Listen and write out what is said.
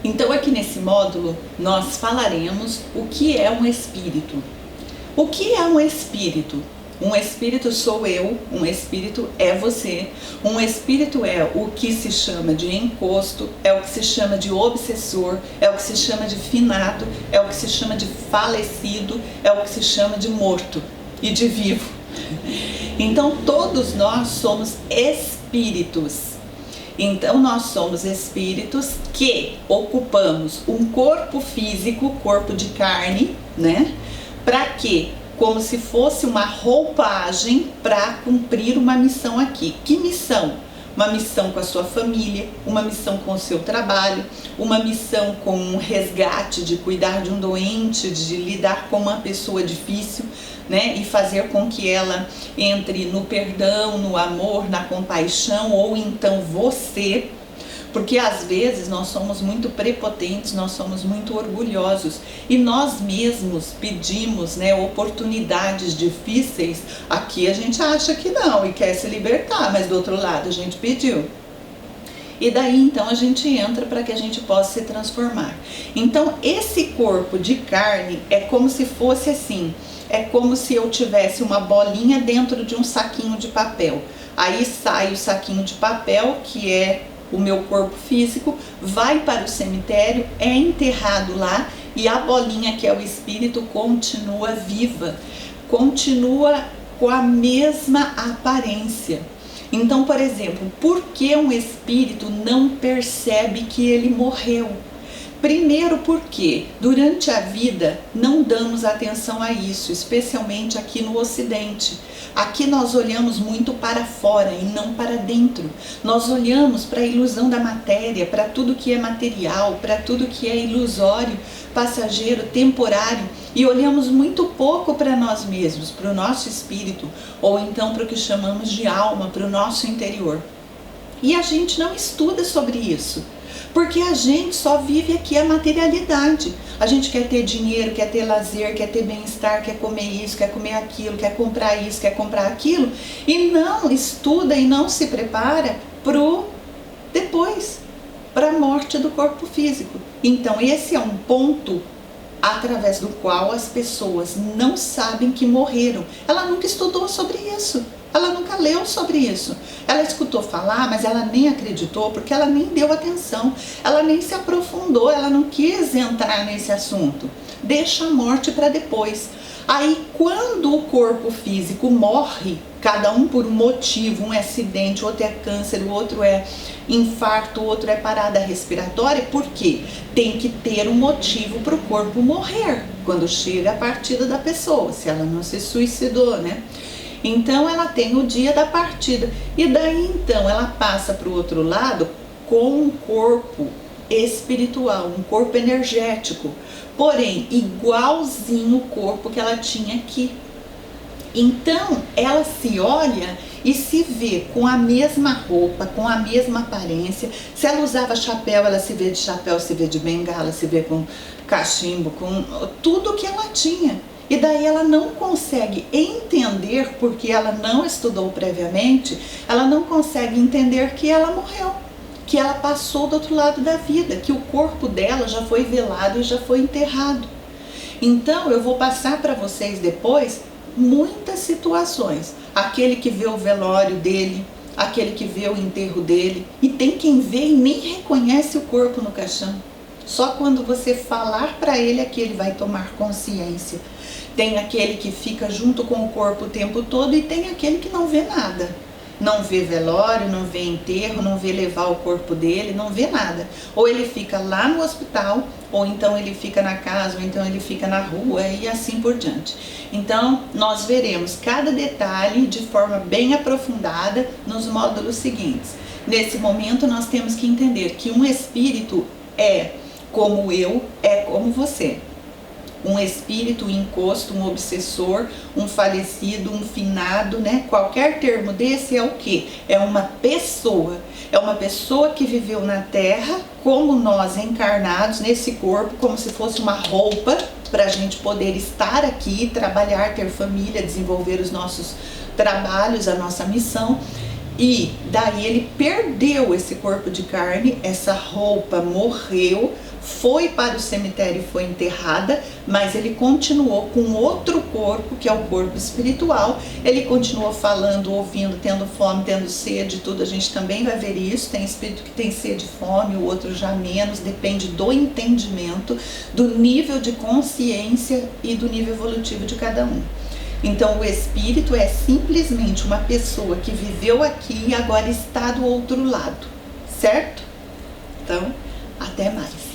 Então aqui nesse módulo nós falaremos o que é um espírito. O que é um espírito? Um espírito sou eu, um espírito é você, um espírito é o que se chama de encosto, é o que se chama de obsessor, é o que se chama de finado, é o que se chama de falecido, é o que se chama de morto e de vivo. Então todos nós somos espíritos. Então nós somos espíritos que ocupamos um corpo físico, corpo de carne, né? Para quê? Como se fosse uma roupagem para cumprir uma missão aqui. Que missão? Uma missão com a sua família, uma missão com o seu trabalho, uma missão com um resgate, de cuidar de um doente, de lidar com uma pessoa difícil, né? E fazer com que ela entre no perdão, no amor, na compaixão, ou então você, porque às vezes nós somos muito prepotentes, nós somos muito orgulhosos e nós mesmos pedimos, né, oportunidades difíceis. Aqui a gente acha que não e quer se libertar, mas do outro lado a gente pediu. E daí então a gente entra para que a gente possa se transformar. Então esse corpo de carne é como se fosse assim, é como se eu tivesse uma bolinha dentro de um saquinho de papel. Aí sai o saquinho de papel, que é o meu corpo físico, vai para o cemitério, é enterrado lá e a bolinha, que é o espírito, continua viva, continua com a mesma aparência. Então, por exemplo, por que um espírito não percebe que ele morreu? Primeiro porque durante a vida não damos atenção a isso, especialmente aqui no Ocidente. Aqui nós olhamos muito para fora e não para dentro. Nós olhamos para a ilusão da matéria, para tudo que é material, para tudo que é ilusório, passageiro, temporário, e olhamos muito pouco para nós mesmos, para o nosso espírito, ou então para o que chamamos de alma, para o nosso interior. E a gente não estuda sobre isso. Porque a gente só vive aqui a materialidade. A gente quer ter dinheiro, quer ter lazer, quer ter bem-estar, quer comer isso, quer comer aquilo, quer comprar isso, quer comprar aquilo. E não estuda e não se prepara pro depois, para a morte do corpo físico. Então esse é um ponto através do qual as pessoas não sabem que morreram. Ela nunca estudou sobre isso. Ela nunca leu sobre isso. Ela escutou falar, mas ela nem acreditou, porque ela nem deu atenção. Ela nem se aprofundou, ela não quis entrar nesse assunto. Deixa a morte para depois. Aí, quando o corpo físico morre, cada um por um motivo, um é acidente, outro é câncer, o outro é infarto, o outro é parada respiratória, por quê? Tem que ter um motivo para o corpo morrer, quando chega a partida da pessoa, se ela não se suicidou, né? Então ela tem o dia da partida e daí então ela passa para o outro lado com um corpo espiritual, um corpo energético, porém igualzinho o corpo que ela tinha aqui. Então ela se olha e se vê com a mesma roupa, com a mesma aparência. Se ela usava chapéu, ela se vê de chapéu, se vê de bengala, se vê com cachimbo, com tudo que ela tinha. E daí ela não consegue entender, porque ela não estudou previamente, ela não consegue entender que ela morreu, que ela passou do outro lado da vida, que o corpo dela já foi velado e já foi enterrado. Então eu vou passar para vocês depois muitas situações. Aquele que vê o velório dele, aquele que vê o enterro dele, e tem quem vê e nem reconhece o corpo no caixão. Só quando você falar para ele é que ele vai tomar consciência. Tem aquele que fica junto com o corpo o tempo todo e tem aquele que não vê nada. Não vê velório, não vê enterro, não vê levar o corpo dele, não vê nada. Ou ele fica lá no hospital, ou então ele fica na casa, ou então ele fica na rua e assim por diante. Então nós veremos cada detalhe de forma bem aprofundada nos módulos seguintes. Nesse momento nós temos que entender que um espírito é como eu, é como você. Um espírito, um encosto, um obsessor, um falecido, um finado, né? Qualquer termo desse é o quê? É uma pessoa. É uma pessoa que viveu na Terra, como nós encarnados nesse corpo, como se fosse uma roupa para a gente poder estar aqui, trabalhar, ter família, desenvolver os nossos trabalhos, a nossa missão. E daí ele perdeu esse corpo de carne, essa roupa morreu, foi para o cemitério e foi enterrada, mas ele continuou com outro corpo, que é o corpo espiritual. Ele continuou falando, ouvindo, tendo fome, tendo sede, tudo. A gente também vai ver isso. Tem espírito que tem sede e fome, o outro já menos, depende do entendimento, do nível de consciência e do nível evolutivo de cada um. Então o espírito é simplesmente uma pessoa que viveu aqui e agora está do outro lado, certo? Então, até mais.